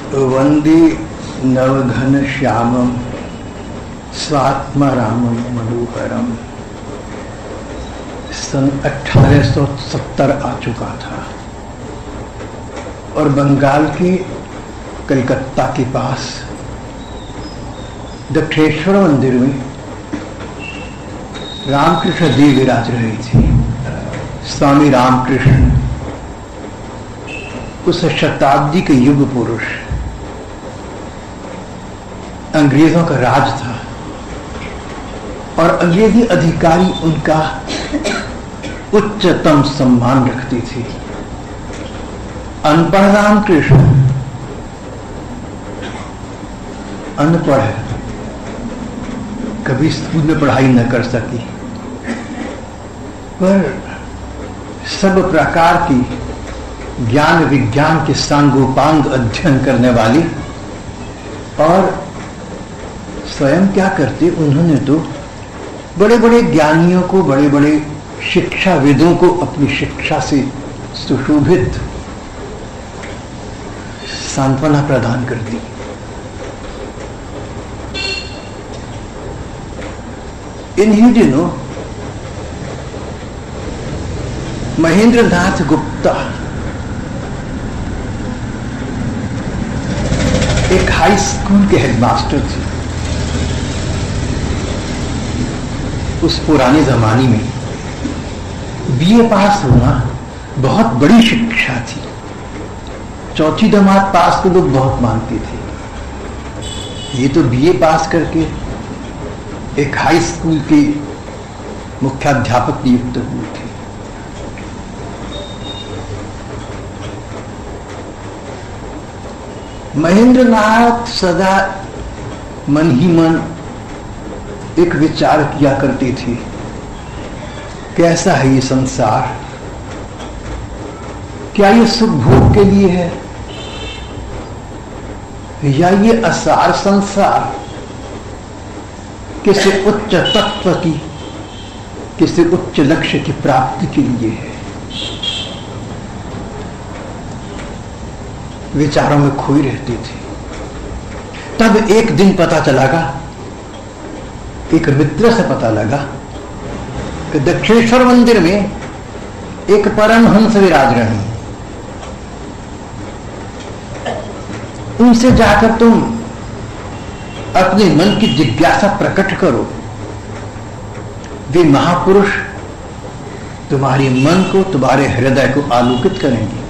वंदे नवघन श्यामम स्वात्मा रामम मनोहरम। सन 1870 आ चुका था और बंगाल के कलकत्ता के पास दक्षेश्वर मंदिर में रामकृष्ण देव विराज रहे थे। स्वामी रामकृष्ण उस शताब्दी के युग पुरुष, अंग्रेजों का राज था और अंग्रेजी अधिकारी उनका उच्चतम सम्मान रखते थे। अनपढ़ रामकृष्ण, अनपढ़, कभी स्कूल में पढ़ाई न कर सकी, पर सब प्रकार की ज्ञान विज्ञान के सांगोपांग अध्ययन करने वाली, और स्वयं क्या करते, उन्होंने तो बड़े बड़े ज्ञानियों को, बड़े बड़े शिक्षाविदों को अपनी शिक्षा से सुशोभित सांत्वना प्रदान कर दी। इन्हीं दिनों महेंद्र नाथ गुप्ता एक हाई स्कूल के हेडमास्टर थे। उस पुराने जमाने में बीए पास होना बहुत बड़ी शिक्षा थी। चौथी जमात पास तो लोग बहुत मानते थे। ये तो बीए पास करके एक हाई स्कूल के मुख्याध्यापक नियुक्त हुए थे। महेंद्र नाथ सदा मन ही मन एक विचार किया करते थे, कैसा है ये संसार, क्या ये सुख भोग के लिए है या ये असार संसार किसी उच्च तत्व की, किसी उच्च लक्ष्य की प्राप्ति के लिए है। विचारों में खोए रहते थे। तब एक दिन पता चला, एक मित्र से पता लगा कि दक्षेश्वर मंदिर में एक परमहंस विराज रहे हैं। उनसे जाकर तुम अपने मन की जिज्ञासा प्रकट करो। वे महापुरुष तुम्हारे मन को, तुम्हारे हृदय को आलोकित करेंगे।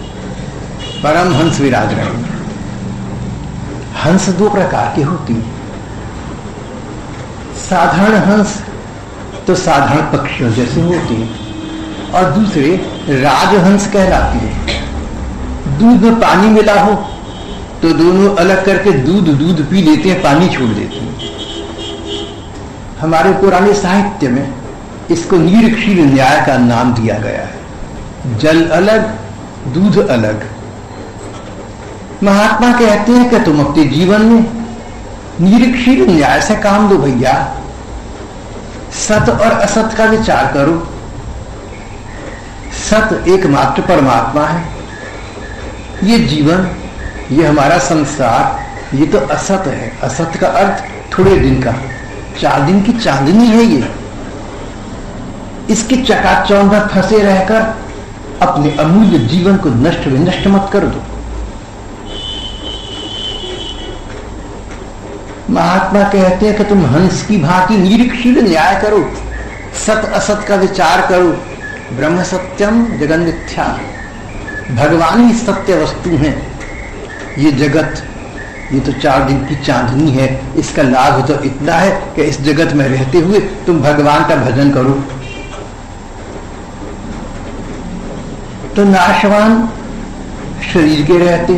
परमहंस विराज रहे हैं। हंस दो प्रकार के होती हैं। साधारण हंस तो साधारण पक्षियों जैसे होती हैं, और दूसरे राजहंस कहलाती है। दूध में पानी मिला हो तो दोनों अलग करके दूध पी लेते हैं, पानी छोड़ देते हैं। हमारे पुराने साहित्य में इसको निरक्षीर न्याय का नाम दिया गया है। जल अलग, दूध अलग। महात्मा कहते हैं कि तुम अपने जीवन में निरक्षीर न्याय से काम लो भैया। सत और असत का विचार करो। सत एकमात्र परमात्मा है। ये जीवन, ये हमारा संसार, ये तो असत है। असत का अर्थ थोड़े दिन का, 4 दिन की चांदनी है ये। इसकी चकाचौंध में फंसे रहकर अपने अमूल्य जीवन को नष्ट विनष्ट मत कर दो। महात्मा कहते हैं कि तुम हंस की भांति निरीक्षीण न्याय करो, सत असत का विचार करो। ब्रह्म सत्यम जगन मिथ्या, भगवान ही सत्य वस्तु है। ये जगत, ये तो 4 दिन की चांदनी है। इसका लाभ तो इतना है कि इस जगत में रहते हुए तुम भगवान का भजन करो। तो नाशवान शरीर के रहते,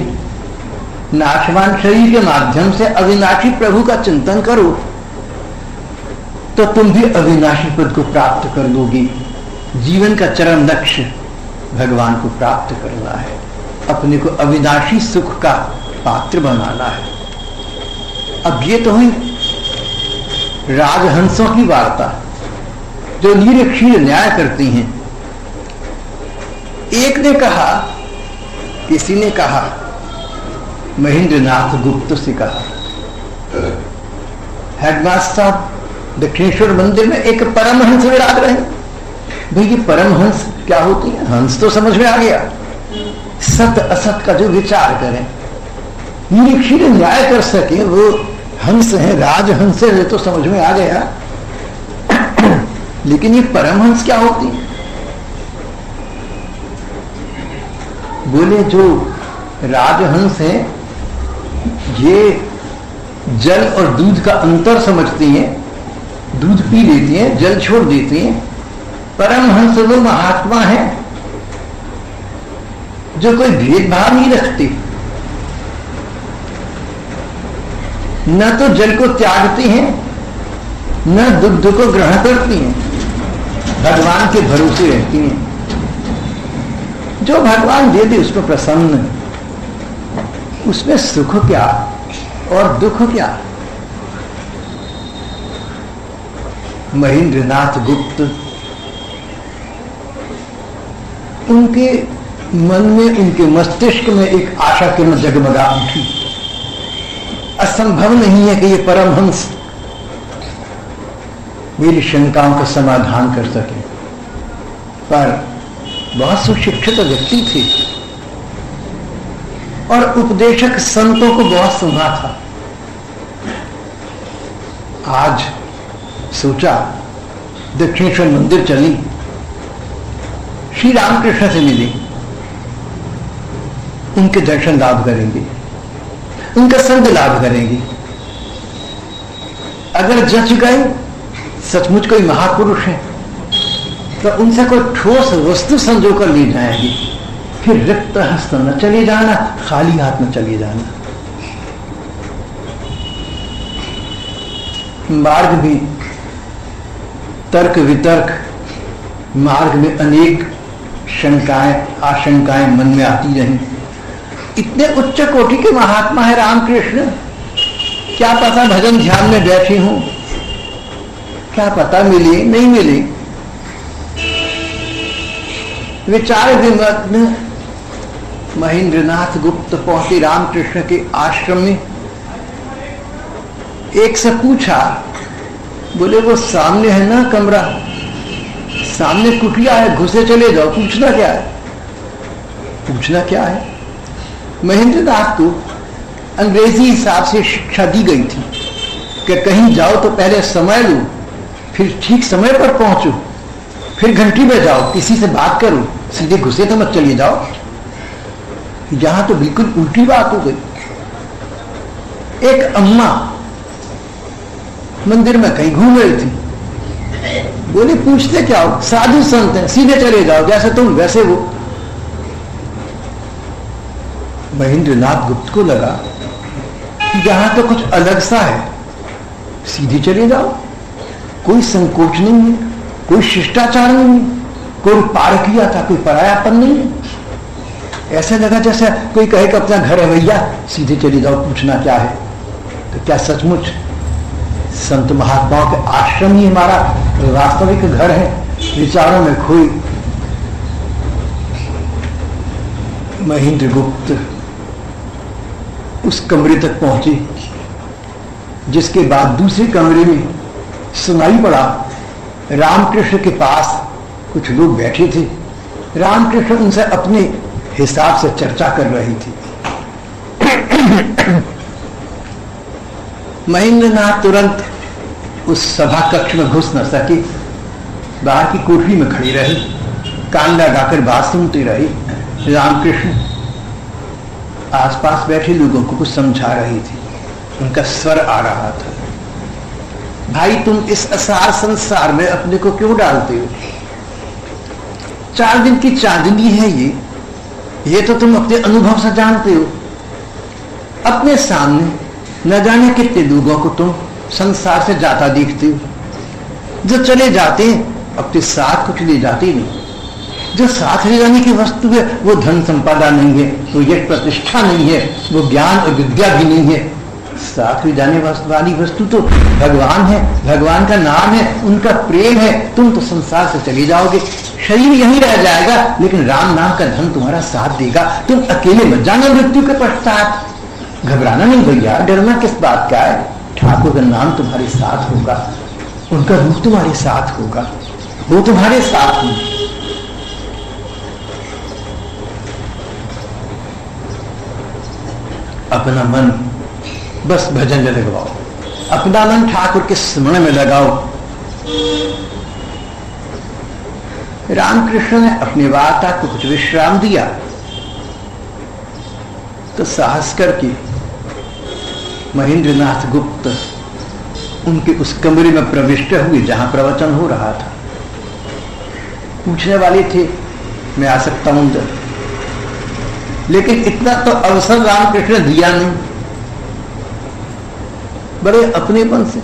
नाशवान शरीर के माध्यम से अविनाशी प्रभु का चिंतन करो तो तुम भी अविनाशी पद को प्राप्त कर लोगे। जीवन का चरम लक्ष्य भगवान को प्राप्त करना है, अपने को अविनाशी सुख का पात्र बनाना है। अब ये तो हुई राजहंसों की वार्ता जो निरक्षीर न्याय करती हैं। एक ने कहा, किसी ने कहा महेंद्रनाथ गुप्त से कहा, हेडमास्टर साहब दक्षिणेश्वर मंदिर में एक परमहंस विराज रहे। भाई ये परमहंस क्या होती है? हंस तो समझ में आ गया, सत असत का जो विचार करें, निरीक्षण न्याय कर सके वो हंस है, राजहंस है, तो समझ में आ गया। लेकिन ये परमहंस क्या होती है? बोले जो राजहंस है ये जल और दूध का अंतर समझती हैं, दूध पी लेती हैं, जल छोड़ देती हैं। परमहंस वो महात्मा है जो कोई भेदभाव नहीं रखते, न तो जल को त्यागती हैं न दुग्ध को ग्रहण करती हैं, भगवान के भरोसे रहती हैं। जो भगवान दे दे उसको प्रसन्न, उसमें सुख क्या और दुख क्या। महेंद्रनाथ गुप्त, उनके मन में, उनके मस्तिष्क में एक आशा किरण जगमगा उठी। असंभव नहीं है कि ये परमहंस मेरी शंकाओं का समाधान कर सके, पर बहुत सुशिक्षित व्यक्ति थे और उपदेशक संतों को बहुत सुना था। आज सोचा दक्षिणेश्वर मंदिर चली, श्री रामकृष्ण से मिली, उनके दर्शन लाभ करेंगे, उनका संग लाभ करेंगे। अगर जच गए सचमुच कोई महापुरुष है तो उनसे कोई ठोस वस्तु संजो कर ले जाएंगे, फिर रिक्त हस्त न चले जाना, खाली हाथ न चले जाना। मार्ग भी तर्क वितर्क, मार्ग में अनेक शंकाएं आशंकाएं मन में आती रही। इतने उच्च कोटि के महात्मा है रामकृष्ण, क्या पता भजन ध्यान में बैठी हूं, क्या पता मिले नहीं मिले। विचार विमग्न में महेंद्रनाथ गुप्त पहुंचे रामकृष्ण के आश्रम में। एक से पूछा, बोले वो सामने है ना कमरा, सामने कुटिया है, घुसे चले जाओ, पूछना क्या है? पूछना क्या है? महेंद्रनाथ को अंग्रेजी हिसाब से शिक्षा दी गई थी कि कहीं जाओ तो पहले समय लो, फिर ठीक समय पर पहुंचो, फिर घंटी में जाओ, किसी से बात करो, सीधे घुसे तो मत चलिए जाओ। यहां तो बिल्कुल उल्टी बात हो गई। एक अम्मा मंदिर में कहीं घूम रही थी, बोले पूछते क्या हो, साधु संत हैं, सीधे चले जाओ, जैसे तुम वैसे वो। महेंद्रनाथ गुप्त को लगा कि यहां तो कुछ अलग सा है, सीधे चले जाओ, कोई संकोच नहीं है, कोई शिष्टाचार नहीं है, कोई पार किया था, कोई परायापन नहीं है। ऐसा लगा जैसे कोई कहे कि अपना घर है भैया, सीधे चले जाओ, पूछना क्या है। तो क्या सचमुच संत महात्माओं के आश्रम ही हमारा वास्तविक घर है? विचारों में खोई महेंद्र गुप्त उस कमरे तक पहुंचे, जिसके बाद दूसरे कमरे में सुनाई पड़ा रामकृष्ण के पास कुछ लोग बैठे थे। रामकृष्ण उनसे अपने हिसाब से चर्चा कर रही थी। महेंद्रनाथ तुरंत उस सभा कक्ष में घुस न सके, बाहर की कोठरी में खड़ी रही, कान लगाकर बात सुनती रही। रामकृष्ण आसपास बैठे लोगों को कुछ समझा रही थी, उनका स्वर आ रहा था, भाई तुम इस असार संसार में अपने को क्यों डालते हो? 4 दिन की चांदनी है ये तो तुम अपने अनुभव से जानते हो। अपने सामने न जाने कितने लोगों को तुम संसार से जाता देखते हो, जो चले जाते हैं अपने साथ कुछ ले जाते नहीं। जो साथ ले जाने की वस्तु है वो धन संपदा नहीं है, वो यश प्रतिष्ठा नहीं है, वो ज्ञान और विद्या भी नहीं है। साथ ले जाने वाली वस्तु तो भगवान है, भगवान का नाम है, उनका प्रेम है। तुम तो संसार से चले जाओगे, शरीर यहीं रह जाएगा, लेकिन राम नाम का धन तुम्हारा साथ देगा। तुम अकेले मत जाना मृत्यु के पश्चात। घबराना नहीं भैया, डरना किस बात का है। ठाकुर का नाम तुम्हारे साथ होगा, उनका रूप तुम्हारे साथ होगा, वो तुम्हारे साथ होंगे। अपना मन बस भजन में लगाओ, अपना मन ठाकुर के स्मरण में लगाओ। रामकृष्ण ने अपनी वार्ता को कुछ विश्राम दिया तो साहस करके महेंद्रनाथ गुप्त उनके उस कमरे में प्रविष्ट हुए जहां प्रवचन हो रहा था। पूछने वाले थे मैं आ सकता हूं अंदर, लेकिन इतना तो अवसर रामकृष्ण ने दिया नहीं। बड़े अपनेपन से,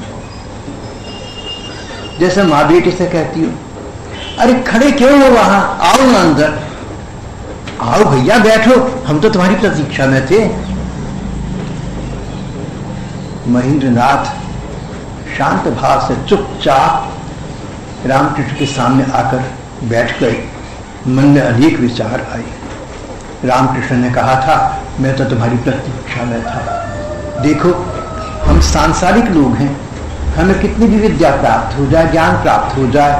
जैसे मां बेटी से कहती हो, अरे खड़े क्यों हो वहां, आओ ना अंदर, आओ भैया बैठो, हम तो तुम्हारी प्रतीक्षा में थे। महेंद्रनाथ शांत भाव से चुपचाप रामकृष्ण के सामने आकर बैठ गए। मन में अनेक विचार आए। रामकृष्ण ने कहा था मैं तो तुम्हारी प्रतीक्षा में था। देखो हम सांसारिक लोग हैं, हमें कितनी भी विद्या प्राप्त हो जाए, ज्ञान प्राप्त हो जाए,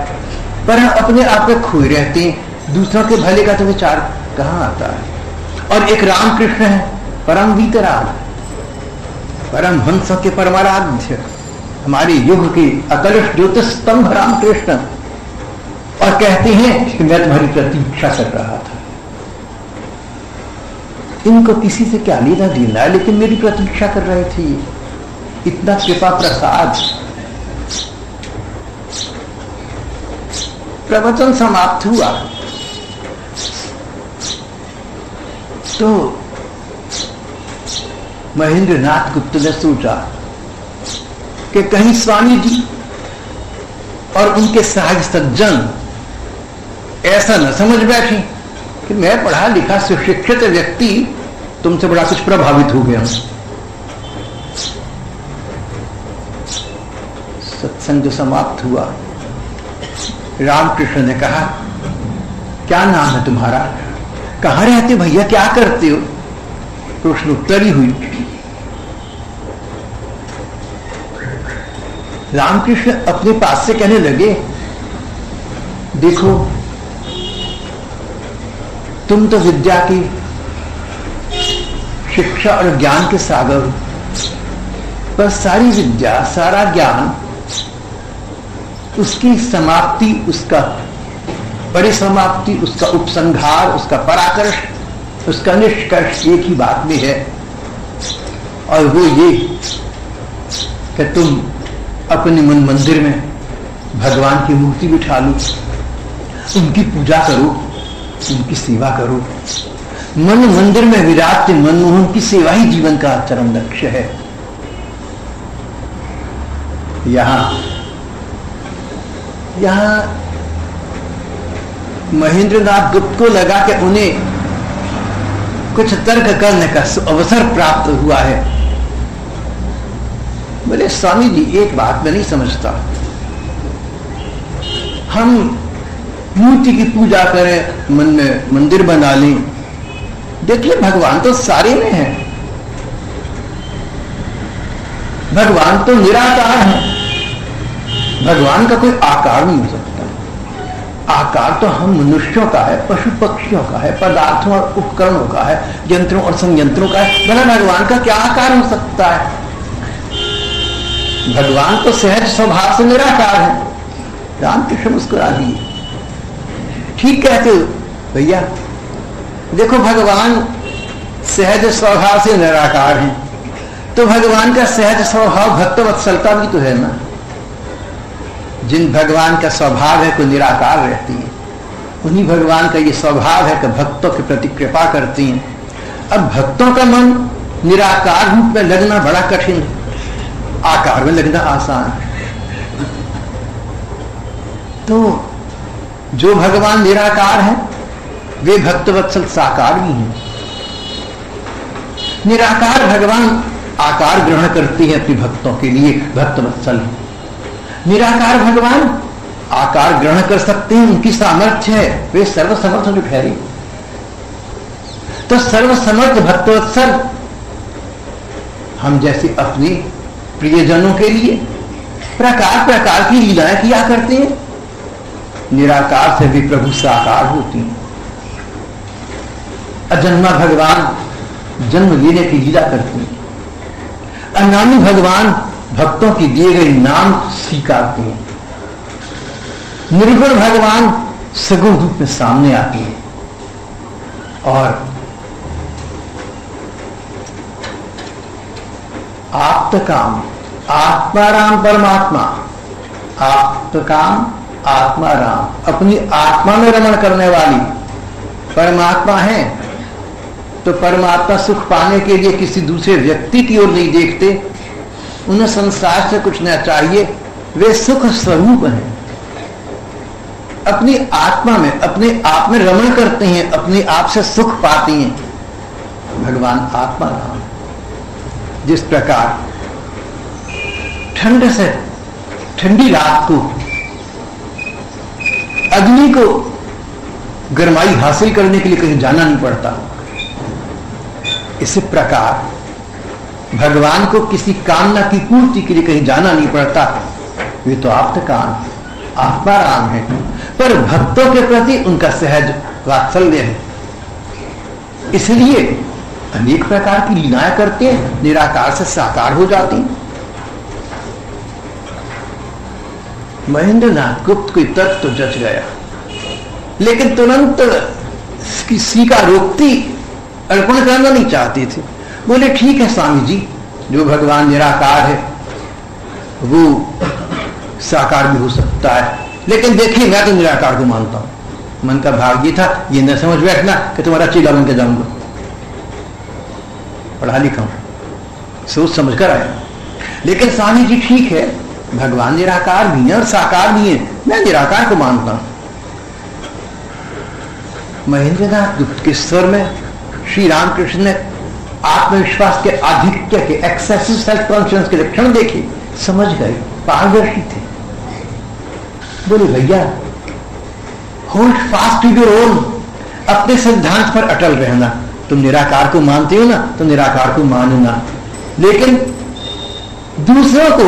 पर हम अपने आप में खोए रहते हैं, दूसरों के भले का तो विचार कहां आता है। और एक रामकृष्ण है परम वीतराग, परम हंसों के परमाराध्य, हमारे युग के अकलुष ज्योतिष स्तंभ रामकृष्ण, और कहते हैं कि मैं तुम्हारी प्रतीक्षा कर रहा था। इनको किसी से क्या लेना देना है, लेकिन मेरी प्रतीक्षा कर रहे थे। इतना कृपा प्रसाद। प्रवचन समाप्त हुआ तो महेंद्रनाथ गुप्त ने सोचा कि कहीं स्वामी जी और उनके सहज सज्जन ऐसा न समझ बैठे कि मैं पढ़ा लिखा सुशिक्षित व्यक्ति तुमसे बड़ा कुछ प्रभावित हो गया। सत्संग जो समाप्त हुआ, रामकृष्ण ने कहा क्या नाम है तुम्हारा, कहां रहते भैया, क्या करते हो। प्रश्नोत्तरी हुई। रामकृष्ण अपने पास से कहने लगे देखो तुम तो विद्या की शिक्षा और ज्ञान के सागर हो, पर सारी विद्या सारा ज्ञान उसकी समाप्ति, उसका परिसमाप्ति, उसका उपसंहार, उसका पराकर्ष, उसका निष्कर्ष एक ही बात में है, और वो ये कि तुम अपने मन मंदिर में भगवान की मूर्ति बिठा लो, उनकी पूजा करो, उनकी सेवा करो। मन मंदिर में विराट मनमोहन की सेवा ही जीवन का चरम लक्ष्य है। यहां महेंद्रनाथ गुप्त को लगा कि उन्हें कुछ तर्क करने का अवसर प्राप्त हुआ है। बोले स्वामी जी एक बात मैं नहीं समझता, हम मूर्ति की पूजा करें, मन में मंदिर बना लें, देखिए भगवान तो सारे में है, भगवान तो निराकार है, भगवान का कोई आकार नहीं हो सकता। आकार तो हम मनुष्यों का है, पशु पक्षियों का है, पदार्थों और उपकरणों का है, यंत्रों और संयंत्रों का है, भला भगवान का क्या आकार हो सकता है। भगवान तो सहज स्वभाव से निराकार है। रामकृष्ण मुस्कुरा दिए, ठीक कहते हो भैया, देखो भगवान सहज स्वभाव से निराकार है, तो भगवान का सहज स्वभाव भक्तवत्सलता भी तो है ना। जिन भगवान का स्वभाव है को निराकार रहती है, उन्हीं भगवान का ये स्वभाव है कि भक्तों के प्रति कृपा करती हैं। अब भक्तों का मन निराकार रूप में लगना बड़ा कठिन है, आकार में लगना आसान है। तो जो भगवान निराकार है वे भक्तवत्सल साकार भी हैं। निराकार भगवान आकार ग्रहण करती है अपने भक्तों के लिए, भक्तवत्सल है। निराकार भगवान आकार ग्रहण कर सकते हैं, उनकी सामर्थ्य है, वे सर्वसमर्थ जो ठहरे। तो सर्वसमर्थ भक्तवत्सल हम जैसे अपने प्रियजनों के लिए प्रकार प्रकार की लीलाएं किया करते हैं। निराकार से भी प्रभु साकार होती हैं। अजन्मा भगवान जन्म लेने की लीला करते हैं। अनामी भगवान भक्तों की दिए गए नाम स्वीकारते हैं। निर्गुण भगवान सगुण रूप में सामने आते हैं। और आप्तकाम आत्माराम परमात्मा, आप्तकाम आत्माराम, अपनी आत्मा में रमण करने वाली परमात्मा है। तो परमात्मा सुख पाने के लिए किसी दूसरे व्यक्ति की ओर नहीं देखते, उन्हें संसार से कुछ न चाहिए, वे सुख स्वरूप हैं। अपनी आत्मा में अपने आप में रमण करते हैं, अपने आप से सुख पाते हैं। भगवान आत्मा राम। जिस प्रकार ठंड से ठंडी रात को अग्नि को गर्माई हासिल करने के लिए कहीं जाना नहीं पड़ता, इसी प्रकार भगवान को किसी कामना की पूर्ति के लिए कहीं जाना नहीं पड़ता। वे तो आप्तकाम आत्माराम है, पर भक्तों के प्रति उनका सहज वात्सल्य है। इसलिए अनेक प्रकार की लीलाएं करते हैं, निराकार से साकार हो जाती हैं। महेंद्रनाथ गुप्त कोई तर्क तो जच गया, लेकिन तुरंत किसी का रोक्ति अर्पण करना नहीं चाहते थे। बोले ठीक है स्वामी जी, जो भगवान निराकार है वो साकार भी हो सकता है, लेकिन देखिए मैं तो निराकार को मानता हूं। मन का भाव ये था, ये न समझ बैठना कि तुम्हारा चीला बन के जाऊंगा। पढ़ा लिखा हूं, सोच समझ कर आया। लेकिन स्वामी जी ठीक है, भगवान निराकार भी है और साकार भी है, मैं निराकार को मानता हूं। महेंद्रनाथ गुप्त के स्वर में श्री रामकृष्ण ने आत्मविश्वास के आधिक्य के एक्सेसिव सेल्फ कॉन्फिडेंस के लक्षण देखे, समझ गए, पारदर्शी थे। बोले भैया hold fast to your own, अपने सिद्धांत पर अटल रहना। तुम निराकार को मानते हो ना, तो निराकार को मानना, लेकिन दूसरों को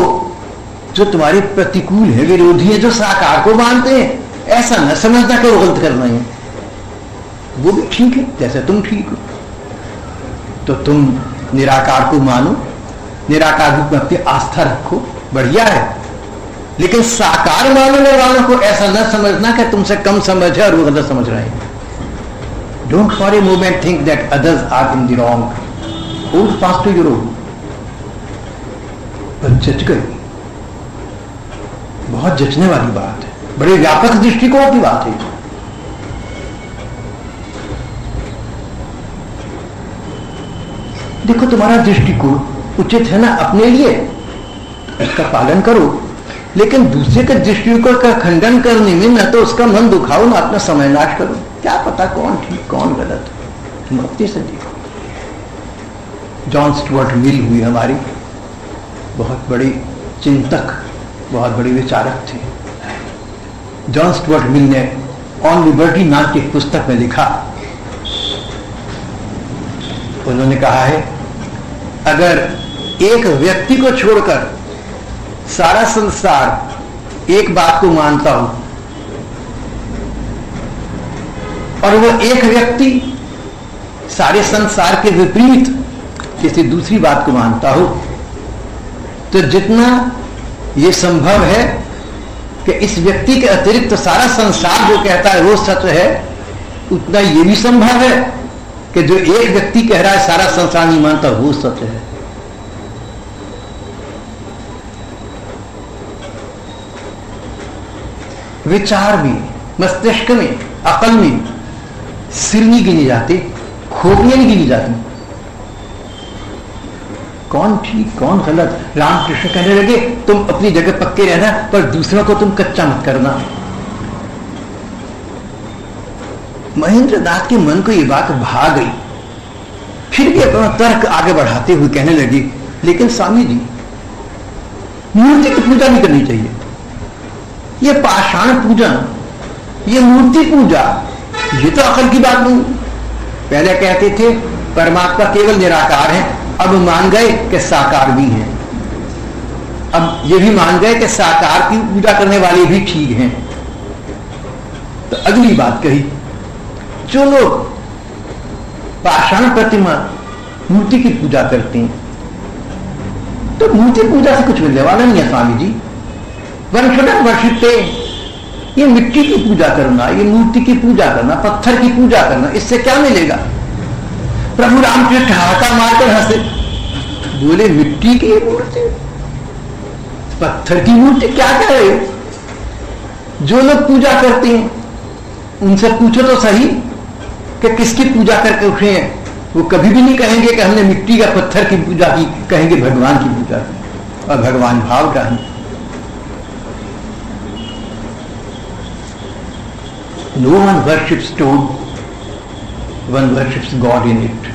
जो तुम्हारे प्रतिकूल है, विरोधी है, जो साकार को मानते हैं, ऐसा न समझना कि वो गलत करना है। वो भी ठीक है जैसे तुम ठीक हो, तो तुम निराकार को मानो, निराकार रूप में अपनी आस्था रखो, बढ़िया है। लेकिन साकार मानने वालों को ऐसा न समझना कि तुमसे कम समझ है और वो गलत समझ रहे हैं। Don't for a moment think that others are in the wrong, hold fast to your own. पर जच गई, बहुत जचने वाली बात है, बड़े व्यापक दृष्टिकोण की बात है। देखो तुम्हारा दृष्टिकोण उचित है ना अपने लिए, इसका पालन करो, लेकिन दूसरे के दृष्टिकोण का खंडन करने में न तो उसका मन दुखाओ, ना अपना समय नाश करो। क्या पता कौन ठीक कौन गलत, तुम अपने से देखो। जॉन स्टुअर्ट मिल हुई हमारी बहुत बड़ी चिंतक, बहुत बड़े विचारक थे। जॉन स्टुअर्ट मिल ने ऑन लिबर्टी नाम की एक पुस्तक में लिखा, उन्होंने कहा है अगर एक व्यक्ति को छोड़कर सारा संसार एक बात को मानता हो और वो एक व्यक्ति सारे संसार के विपरीत किसी दूसरी बात को मानता हो, तो जितना ये संभव है कि इस व्यक्ति के अतिरिक्त सारा संसार जो कहता है वो सच है, उतना ये भी संभव है कि जो एक व्यक्ति कह रहा है सारा संसार नहीं मानता वो सच है। विचार में, मस्तिष्क में, अकल में सिर नहीं गिनी जाती, खोपड़ियां नहीं गिनी जाती। कौन ठीक कौन गलत, रामकृष्ण कहने लगे तुम अपनी जगह पक्के रहना, पर दूसरों को तुम कच्चा मत करना। महेंद्रनाथ के मन को यह बात भा गई, फिर भी अपना तर्क आगे बढ़ाते हुए कहने लगी लेकिन स्वामी जी मूर्ति की पूजा नहीं करनी चाहिए, ये पाषाण पूजन, ये मूर्ति पूजा, ये तो अकल की बात नहीं। पहले कहते थे परमात्मा केवल निराकार है, अब मान गए कि साकार भी हैं, अब ये भी मान गए कि साकार की पूजा करने वाले भी ठीक हैं। तो अगली बात कही, जो लोग पाषाण प्रतिमा मूर्ति की पूजा करते हैं, तो मूर्ति पूजा से कुछ मिलने वाला नहीं है स्वामी जी। वंशुडन वर्षिते, ये मिट्टी की पूजा करना, ये मूर्ति की पूजा करना, पत्थर की पूजा करना, इससे क्या मिलेगा? प्रभु रामकृष्ण हाथा मारकर हंसे, बोले मिट्टी की मूर्ति, पत्थर की मूर्ति, क्या कह रहे हो? जो लोग पूजा करते हैं उनसे पूछो तो सही कि किसकी पूजा करके उठे हैं। वो कभी भी नहीं कहेंगे कि हमने मिट्टी या पत्थर की पूजा की, कहेंगे भगवान की पूजा की, और भगवान भाव का है। No one worships stone, one worships God in it.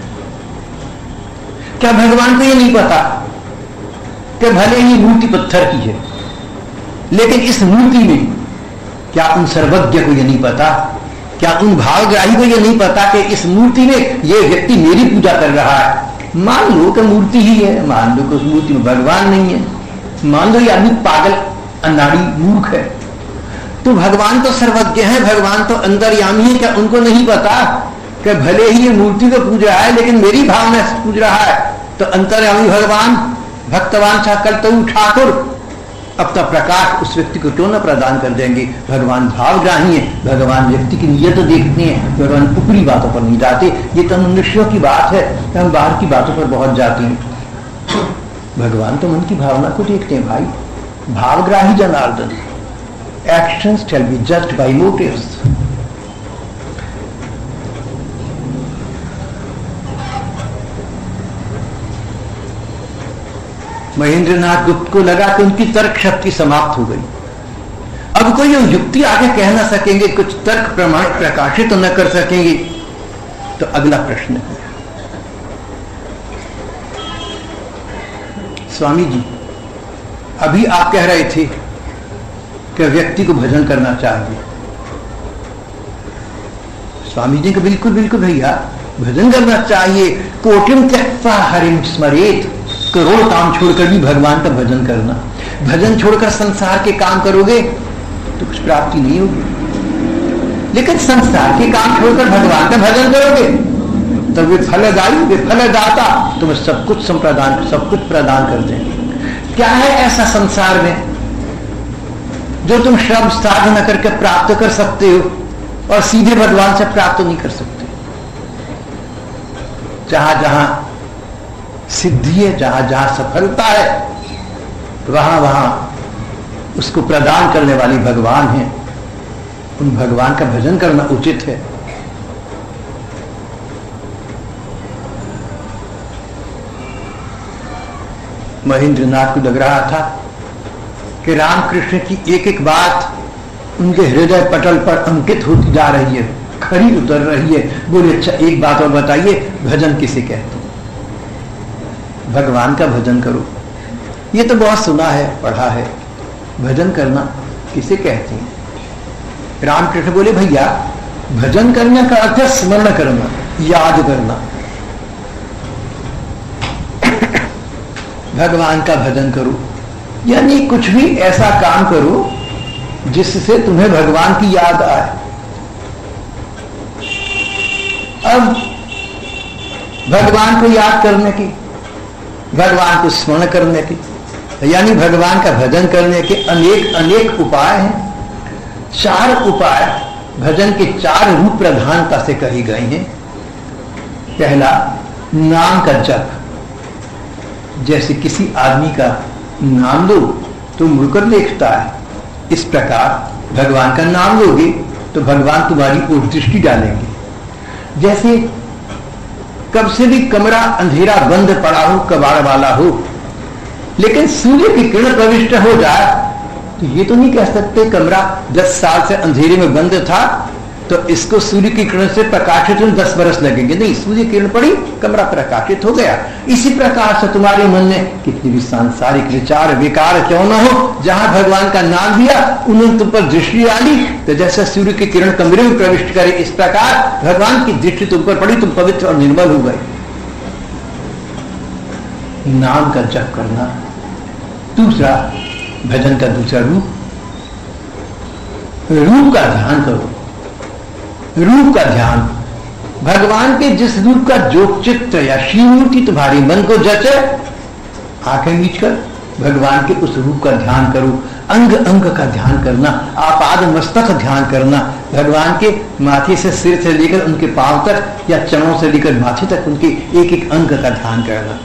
क्या भगवान को ये नहीं पता कि भले ही मूर्ति पत्थर की है, लेकिन इस मूर्ति में क्या उन सर्वज्ञ को ये नहीं पता, क्या उन भावग्राही को ये नहीं पता कि इस मूर्ति में ये व्यक्ति मेरी पूजा कर रहा है? मान लो कि मूर्ति ही है, मान लो कि उस मूर्ति में भगवान नहीं है, मान लो ये आदमी पागल अनाड़ी मूर्ख है, तो भगवान तो सर्वज्ञ है, भगवान तो अंतर्यामी है, क्या उनको नहीं पता कि भले ही ये मूर्ति को पूज रहा है लेकिन मेरी भावना से पूज रहा है? तो अंतर्यामी भगवान, भक्तवान सकल तो ठाकुर अपना प्रकाश उस व्यक्ति को क्यों न प्रदान कर देंगे? भगवान भावग्राही है, भगवान व्यक्ति की नियत देखते हैं, भगवान ऊपरी बातों पर नहीं जाते। ये तो मनुष्यों की बात है, हम बाहर की बातों पर बहुत जाते हैं। भगवान तो मन की भावना को देखते हैं भाई, भावग्राही Janardan. Actions shall be judged by motives. Mahendranath गुप्त को लगा कि उनकी तर्क शक्ति समाप्त हो गई। अब कोई युक्ति आगे कह ना सकेंगे, कुछ तर्क प्रमाण प्रकाशित तो न कर सकेंगे। तो अगला प्रश्न है, स्वामी जी अभी आप कह रहे थे कि व्यक्ति को भजन करना चाहिए। स्वामी जी को बिल्कुल बिल्कुल भैया भजन करना चाहिए। कोटिम त्यक्त्वा हरिम स्मरेत, करोड़ काम छोड़कर भी भगवान का भजन करना। भजन छोड़कर संसार के काम करोगे तो कुछ प्राप्ति नहीं होगी, लेकिन संसार के काम छोड़कर भगवान का भजन करोगे तो वे फलदायी, वे फलदाता, तुम्हें सब कुछ प्रदान कर देंगे। क्या है ऐसा संसार में जो तुम श्रम साधना करके प्राप्त कर सकते हो और सीधे भगवान से प्राप्त नहीं कर सकते? जहां जहां सिद्धि है, जहां जहां सफलता है, वहां वहां उसको प्रदान करने वाली भगवान है। उन भगवान का भजन करना उचित है। महेंद्रनाथ को लग रहा था कि रामकृष्ण की एक एक बात उनके हृदय पटल पर अंकित होती जा रही है, खरी उतर रही है। बोले अच्छा एक बात और बताइए, भजन किसे कहते हैं? भगवान का भजन करो, ये तो बहुत सुना है, पढ़ा है, भजन करना किसे कहते हैं? रामकृष्ण बोले भैया भजन करने का अर्थ है स्मरण करना, याद करना। भगवान का भजन करो यानी कुछ भी ऐसा काम करो जिससे तुम्हें भगवान की याद आए। अब भगवान को याद करने की, भगवान को स्मरण करने की, यानी भगवान का भजन करने के अनेक अनेक उपाय हैं। 4 उपाय भजन के 4 रूप प्रधानता से कही गई हैं। पहला, नाम का जप। जैसे किसी आदमी का नाम लो तो मुड़कर देखता है, इस प्रकार भगवान का नाम लोगे तो भगवान तुम्हारी ओर दृष्टि डालेंगे। जैसे कब से भी कमरा अंधेरा बंद पड़ा हो, कबाड़ वाला हो, लेकिन सूर्य की किरण प्रविष्ट हो जाए तो ये तो नहीं कह सकते कमरा 10 साल से अंधेरे में बंद था तो इसको सूर्य की किरण से प्रकाशित में 10 बरस लगेंगे। नहीं, सूर्य किरण पड़ी, कमरा प्रकाशित हो गया। इसी प्रकार से तुम्हारे मन में कितनी भी सांसारिक विचार विकार क्यों न हो, जहां भगवान का नाम दिया उन्होंने तुम पर दृष्टि डाली तो जैसे सूर्य की किरण कमरे में प्रविष्ट करे, इस प्रकार भगवान की दृष्टि तुम पर पड़ी, तुम पवित्र और निर्मल हो गए। नाम का जप करना। दूसरा, भजन का दूसरा रूप, रूप का ध्यान करो। रूप का ध्यान, भगवान के जिस रूप का जो चित्र या श्रीमूर्ति तुम्हारे मन को जचे, आंखें मीच कर भगवान के उस रूप का ध्यान करो। अंग अंग का ध्यान करना, आपाद मस्तक ध्यान करना, भगवान के माथे से सिर से लेकर उनके पांव तक या चरणों से लेकर माथे तक उनके एक एक अंग का ध्यान करना।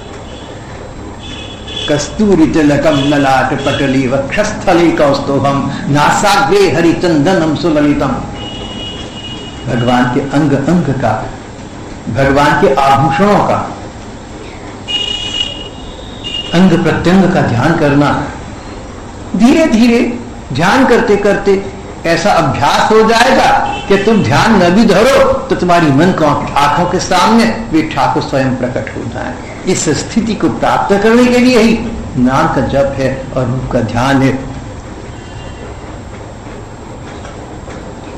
कस्तूरी तिलकम ललाट पटली वक्षस्थले कौस्तुभम नासाग्रे हरिचंदनम सुललितम। भगवान के अंग अंग का, भगवान के आभूषणों का, अंग प्रत्यंग का ध्यान करना। धीरे धीरे ध्यान करते करते ऐसा अभ्यास हो जाएगा कि तुम ध्यान न भी धरो तो तुम्हारी मन को आंखों के सामने वे ठाकुर स्वयं प्रकट हो जाए। इस स्थिति को प्राप्त करने के लिए ही नाम का जप है और रूप का ध्यान है।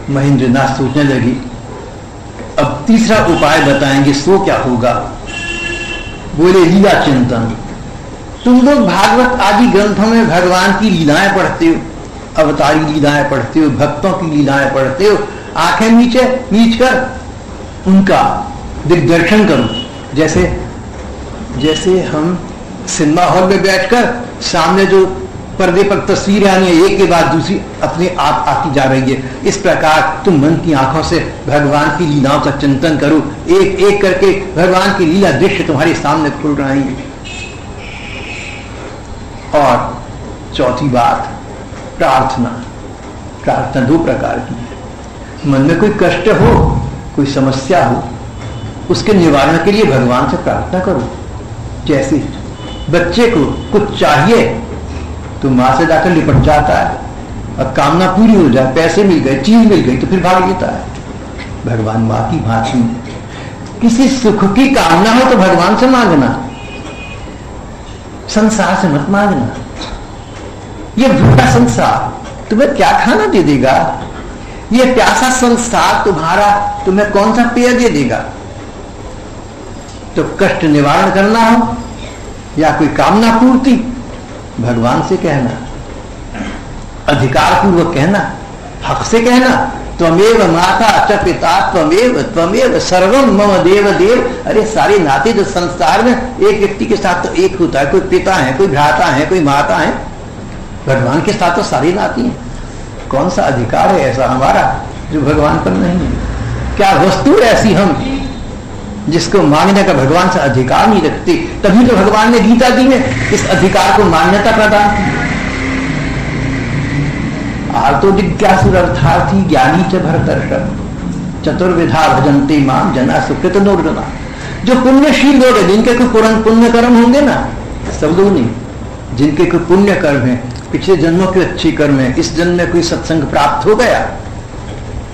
महेंद्रनाथ सोचने लगी, अब तीसरा उपाय बताएंगे, सो क्या होगा। बोले, लीला चिंतन। तुम लोग भागवत आदि ग्रंथों में भगवान की लीलाएं पढ़ते हो, अवतारी लीलाएं पढ़ते हो, भक्तों की लीलाएं पढ़ते हो। आंखें नीच कर उनका दिग्दर्शन करो। जैसे जैसे हम सिनेमा हॉल में बैठकर सामने जो पर्दे पर तस्वीरें आनी है, एक के बाद दूसरी अपने आप आती जा रही है, इस प्रकार तुम मन की आंखों से भगवान की लीलाओं का चिंतन करो। एक एक करके भगवान की लीला दृश्य तुम्हारे सामने खुल रही है। और चौथी बात, प्रार्थना। प्रार्थना दो प्रकार की है। मन में कोई कष्ट हो, कोई समस्या हो, उसके निवारण के लिए भगवान से प्रार्थना करो। जैसे बच्चे को कुछ चाहिए तो मां से जाकर लिपट जाता है, और कामना पूरी हो जाए, पैसे मिल गए, चीज मिल गई तो फिर भाग लेता है। भगवान मां की भांति, किसी सुख की कामना हो तो भगवान से मांगना, संसार से मत मांगना। ये भूखा संसार तुम्हें क्या खाना दे देगा? ये प्यासा संसार तुम्हें कौन सा पेय दे देगा? तो कष्ट निवारण करना हो या कोई कामना पूर्ति, भगवान से कहना, अधिकार पूर्वक कहना, हक से कहना। त्वमेव माता च पिता त्वमेव सर्वम मम देव देव। अरे सारे नाते जो संसार में एक व्यक्ति के साथ तो एक होता है, कोई पिता है, कोई भ्राता है, कोई माता है, भगवान के साथ तो सारी नाती हैं। कौन सा अधिकार है ऐसा हमारा जो भगवान पर नहीं है? क्या वस्तु ऐसी हम जिसको मांगने का भगवान से अधिकार नहीं रखते? तभी तो भगवान ने गीता जी में इस अधिकार को मान्यता प्रदान की। आर्तो जिज्ञासुरर्थार्थी ज्ञानी च भरतर्षभ चतुर्विधा भजन्ते माम जना सुकृत नोर्जना। जो पुण्यशील लोग हैं, जिनके कोई पुण्य कर्म होंगे ना, सब लोग नहीं, जिनके कोई पुण्य कर्म है, पिछले जन्मों के अच्छे कर्म है, इस जन्म में कोई सत्संग प्राप्त हो गया,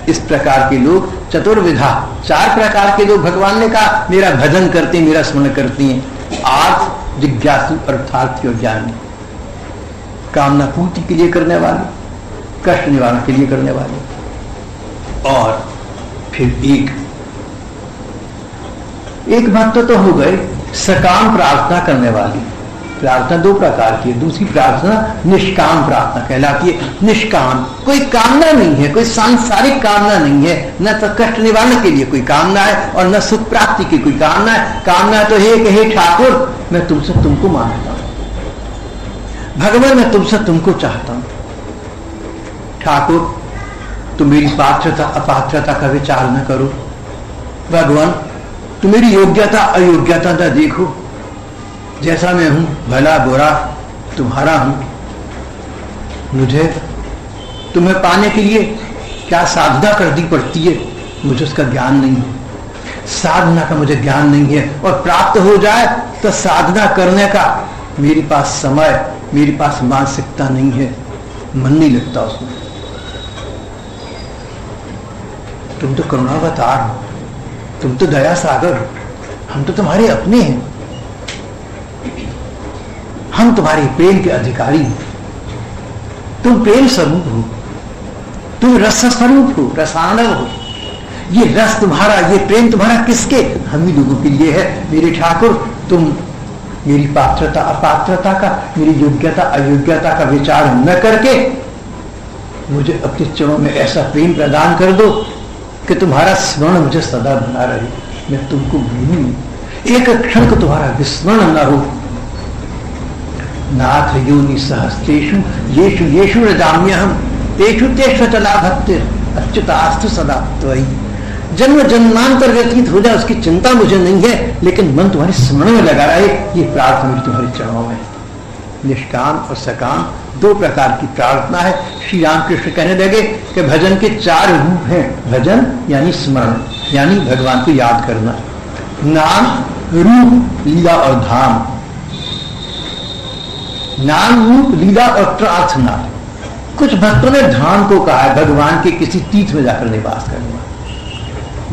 इस प्रकार के लोग चतुर्विधा, चार प्रकार के लोग भगवान ने कहा मेरा भजन करते, मेरा स्मरण करते हैं। आर्थ, जिज्ञासु, अर्थार्थी और ज्ञानी। कामना पूर्ति के लिए करने वाले, कष्ट निवारण के लिए करने वाले। और फिर एक भक्त तो हो गए सकाम प्रार्थना करने वाली। प्रार्थना दो प्रकार की है। दूसरी प्रार्थना निष्काम प्रार्थना कहलाती है। निष्काम, कोई कामना नहीं है, कोई सांसारिक कामना नहीं है, न तो कष्ट निवारण के लिए कोई कामना है और न सुख प्राप्ति की कोई कामना है। कामना तो है कि हे ठाकुर, मैं तुमसे तुमको मांगता हूं, भगवान मैं तुमसे तुमको चाहता हूं। ठाकुर तुम मेरी पात्रता अपात्रता का विचार न करो, भगवान तुम मेरी योग्यता अयोग्यता न देखो, जैसा मैं हूं भला बुरा तुम्हारा हूं। मुझे तुम्हें पाने के लिए क्या साधना करनी पड़ती है, मुझे उसका ज्ञान नहीं है, साधना का मुझे ज्ञान नहीं है। और प्राप्त हो जाए तो साधना करने का मेरे पास समय, मेरे पास मानसिकता नहीं है, मन नहीं लगता उसमें। तुम तो करुणावतार हो, तुम तो दया सागर हो, हम तो तुम्हारे अपने हैं, हम तुम्हारे प्रेम के अधिकारी हैं। तुम प्रेम स्वरूप हो, तुम रस स्वरूप हो, रसानव हो। ये रस तुम्हारा, ये प्रेम तुम्हारा किसके? हम ही लोगों के लिए है। मेरे ठाकुर तुम मेरी पात्रता अपात्रता का, मेरी योग्यता अयोग्यता का विचार न करके मुझे अपने चरणों में ऐसा प्रेम प्रदान कर दो कि तुम्हारा स्मरण मुझे सदा बना रहे, मैं तुमको भूलूं नहीं, एक क्षण को तुम्हारा विस्मरण न हो। नाथ योनि सहस्तेषु येषु येषु रजाम्यहम तेषु तेषु चला भक्ति अच्युतास्तु सदा त्वयि। जन्म जन्मांतर व्यतीत हो जाए उसकी चिंता मुझे नहीं है, लेकिन मन तुम्हारे स्मरण में लगा रहे, ये प्रार्थना मेरी तुम्हारे चरणों में। निष्काम और सकाम दो प्रकार की प्रार्थना है। श्री रामकृष्ण कहने लगे कि भजन के 4 रूप हैं। भजन यानी स्मरण, यानी भगवान को याद करना, नाम रूप लीला और धाम। नाम रूप लीला और प्रार्थना। कुछ भक्तों ने धाम को कहा है, भगवान के किसी तीर्थ में जाकर निवास करना।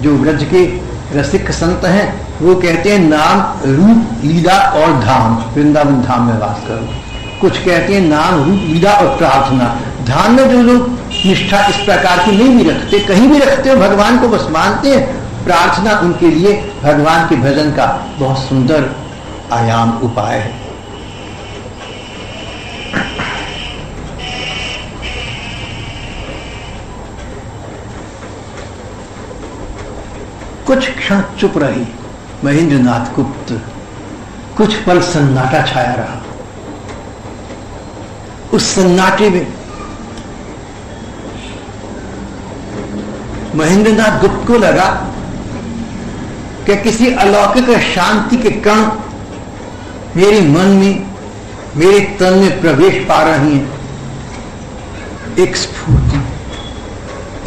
जो ब्रज के रसिक संत हैं वो कहते हैं नाम रूप लीला और धाम, वृंदावन धाम में वास करो। कुछ कहते हैं नाम रूप लीला और प्रार्थना। धाम में जो लोग निष्ठा इस प्रकार की नहीं भी रखते, कहीं भी रखते हो, भगवान को बस मानते हैं, प्रार्थना उनके लिए भगवान के भजन का बहुत सुंदर आयाम उपाय है। कुछ क्षण चुप रही महेंद्रनाथ गुप्त, कुछ पल सन्नाटा छाया रहा। उस सन्नाटे में महेंद्रनाथ गुप्त को लगा कि किसी अलौकिक शांति के कण मेरे मन में, मेरे तन में प्रवेश पा रही हैं। एक स्फूर्ति,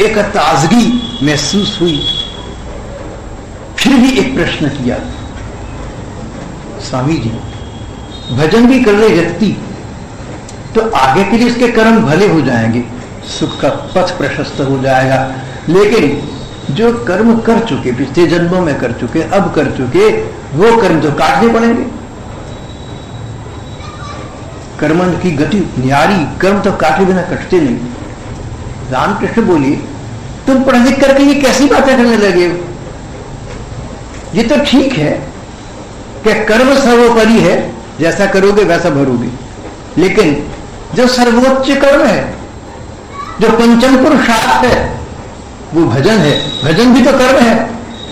एक ताजगी महसूस हुई। फिर भी एक प्रश्न किया, स्वामी जी भजन भी कर रहे व्यक्ति तो आगे के लिए उसके कर्म भले हो जाएंगे, सुख का पथ प्रशस्त हो जाएगा, लेकिन जो कर्म कर चुके, पिछले जन्मों में कर चुके, अब कर चुके, वो कर्म तो काटने पड़ेंगे। कर्म की गति न्यारी, कर्म तो काटे बिना कटते नहीं। रामकृष्ण बोली तुम पढ़ लिख करके ये कैसी बातें करने लगे हो? ये तो ठीक है कि कर्म सर्वोपरि है, जैसा करोगे वैसा भरोगे, लेकिन जो सर्वोच्च कर्म है, जो पंचम पुरुषार्थ है, वो भजन है। भजन भी तो कर्म है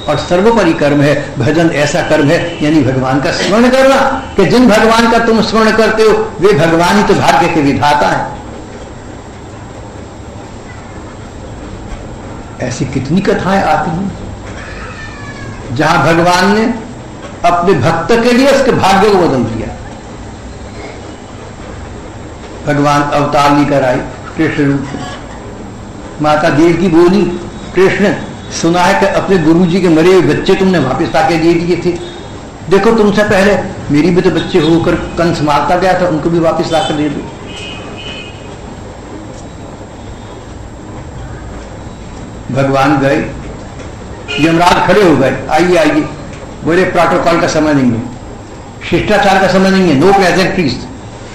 और सर्वोपरि कर्म है। भजन ऐसा कर्म है यानी भगवान का स्मरण करना, कि जिन भगवान का तुम स्मरण करते हो वे भगवान ही तो भाग्य के विधाता हैं। ऐसी कितनी कथाएं आती हैं जहां भगवान ने अपने भक्त के लिए उसके भाग्य को बदल दिया। भगवान अवतार लेकर आए कृष्ण रूप में। माता देवकी बोली, कृष्ण सुना है कि अपने गुरुजी के मरे हुए बच्चे तुमने वापस आके दे दिए थे, देखो तुमसे पहले मेरी भी तो बच्चे होकर कंस मारता गया था, उनको भी वापस लाकर दे दो। भगवान गए, यमराज खड़े हो गए, आइए आइए। बोले प्रोटोकॉल का समय नहीं है, शिष्टाचार का समय नहीं है, नो प्रेजेंट प्लीज,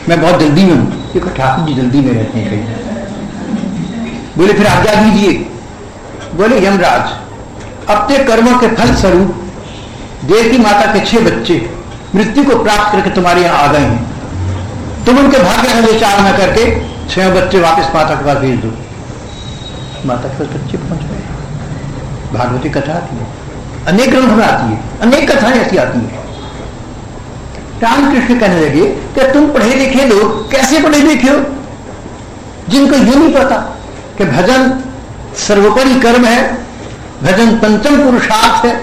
मैं बहुत जल्दी में हूं। देखो ठाकुर जी जल्दी में रहते हैं कहीं। बोले फिर आज्ञा दीजिए। बोले यमराज अपने कर्मों के फल स्वरूप देवकी माता के 6 बच्चे मृत्यु को प्राप्त करके तुम्हारे यहां आ गए हैं, तुम उनके भाग्य का विचार न करके 6 बच्चे वापस माता के पास भेज दो। माता के पास बच्चे पहुंच गए। भागवती कथा आती है, अनेक ग्रंथ में आती है, अनेक कथाएं ऐसी आती हैं। रामकृष्ण कहने लगे कि तुम पढ़े लिखे लोग कैसे पढ़े लिखे हो, जिनको ये नहीं पता कि भजन सर्वोपरि कर्म है, भजन पंचम पुरुषार्थ है,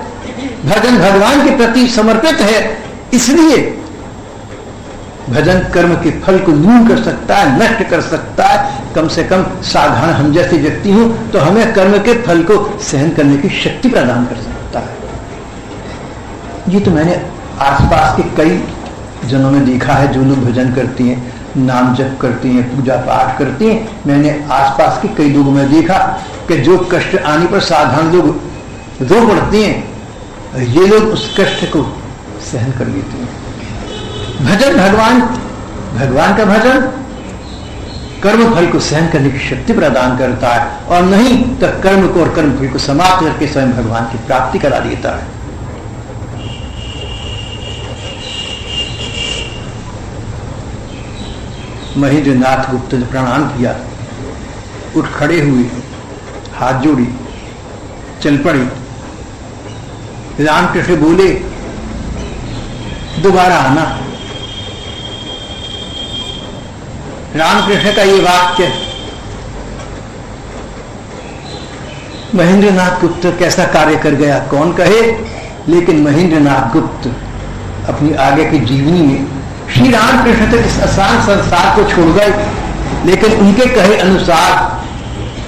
भजन भगवान के प्रति समर्पित है, इसलिए भजन कर्म के फल को न्यून कर सकता है, नष्ट कर सकता है। कम से कम साधारण हम जैसे व्यक्ति हूं तो हमें कर्म के फल को सहन करने की शक्ति प्रदान कर सकता है। ये तो मैंने आसपास के कई जनों में देखा है, जो लोग भजन करती हैं, नाम जप करती हैं, पूजा पाठ करती हैं। मैंने आसपास के कई लोगों में देखा कि जो कष्ट आने पर साधारण लोग रो पड़ते हैं, ये लोग उस कष्ट को सहन कर लेते हैं। भजन भगवान का भजन कर्म फल को सहन करने की शक्ति प्रदान करता है, और नहीं तो कर्म को और कर्म फल को समाप्त करके स्वयं भगवान की प्राप्ति करा देता है। महेंद्रनाथ गुप्त ने प्रणाम किया, उठ खड़े हुए, हाथ जोड़ी, चल पड़े। रामकृष्ण बोले, दोबारा आना। रामकृष्ण का ये वाक्य महेंद्रनाथ गुप्त कैसा कार्य कर गया कौन कहे, लेकिन महेंद्रनाथ गुप्त अपनी आगे की जीवनी में श्री रामकृष्ण तक इस आसान संसार को छोड़ गए, लेकिन उनके कहे अनुसार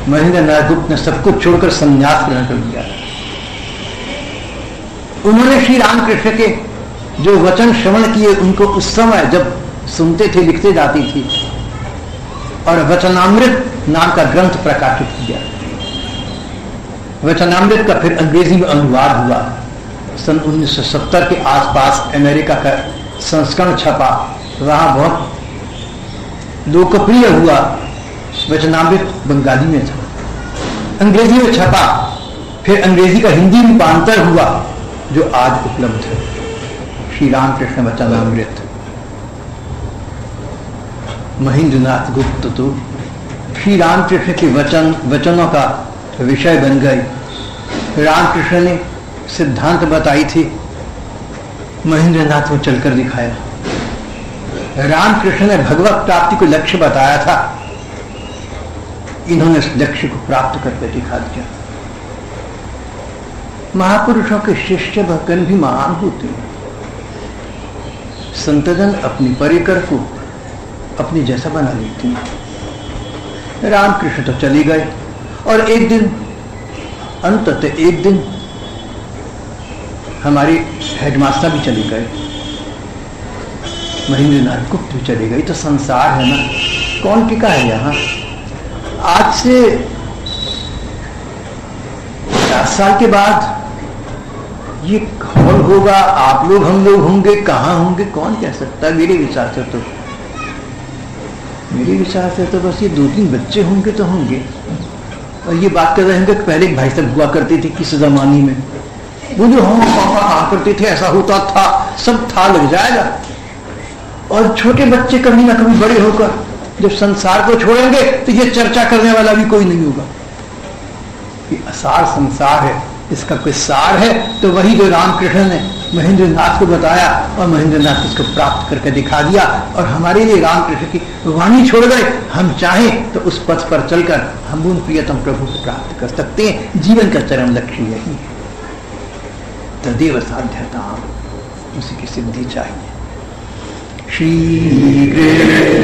महेंद्रनाथ गुप्त ने सब कुछ छोड़कर संन्यास ग्रहण कर लिया। उन्होंने श्री रामकृष्ण के जो वचन श्रवण किए उनको उस समय जब सुनते थे लिखते जाती थी, और वचनामृत नाम का ग्रंथ प्रकाशित किया। वचनामृत का फिर अंग्रेजी में अनुवाद हुआ। सन 1970 के आसपास अमेरिका का संस्करण छपा, वहां बहुत लोकप्रिय हुआ। वचनामृत बंगाली में था, अंग्रेजी में छपा, फिर अंग्रेजी का हिंदी रूपांतर हुआ जो आज उपलब्ध है, श्री रामकृष्ण वचनामृत। महेंद्रनाथ गुप्त तो श्री रामकृष्ण के वचनों का विषय बन गए। रामकृष्ण ने सिद्धांत बताई थी, महेंद्रनाथ को चलकर दिखाया। रामकृष्ण ने भगवत प्राप्ति को लक्ष्य बताया था, इन्होंने उस लक्ष्य को प्राप्त करके दिखा दिया। महापुरुषों के शिष्य भक्तन भी महान होते हैं। संतजन अपनी परिकर को अपनी जैसा बना लेते हैं। रामकृष्ण तो चले गए, और एक दिन अंततः एक दिन हमारे हेडमास्टर भी चले गए, महेंद्रनाथ गुप्त भी चले गए। तो संसार है ना, कौन टिका है यहाँ। आज से 50 साल के बाद ये कौन होगा, आप लोग हम लोग होंगे, कहाँ होंगे, कौन कह सकता है। मेरे विचार से तो बस ये 2-3 बच्चे होंगे तो होंगे, और ये बात कर रहे होंगे कि पहले भाई साहब हुआ करते थे किस जमाने में, वो जो हम पापा कहा करते थे, ऐसा होता था, सब था लग जाएगा। और छोटे बच्चे कभी ना कभी बड़े होकर जब संसार को छोड़ेंगे तो ये चर्चा करने वाला भी कोई नहीं होगा। ये असार संसार है, इसका कोई सार है तो वही जो रामकृष्ण ने महेंद्रनाथ को बताया, और महेंद्रनाथ इसको प्राप्त करके दिखा दिया। और हमारे लिए रामकृष्ण की वाणी छोड़ गए। हम चाहें तो उस पथ पर चलकर हम उन प्रियतम प्रभु को प्राप्त कर सकते हैं। जीवन का चरम लक्ष्य यही है, तदेव साध्यता, उसी की सिद्धि चाहिए। श्री कृष्ण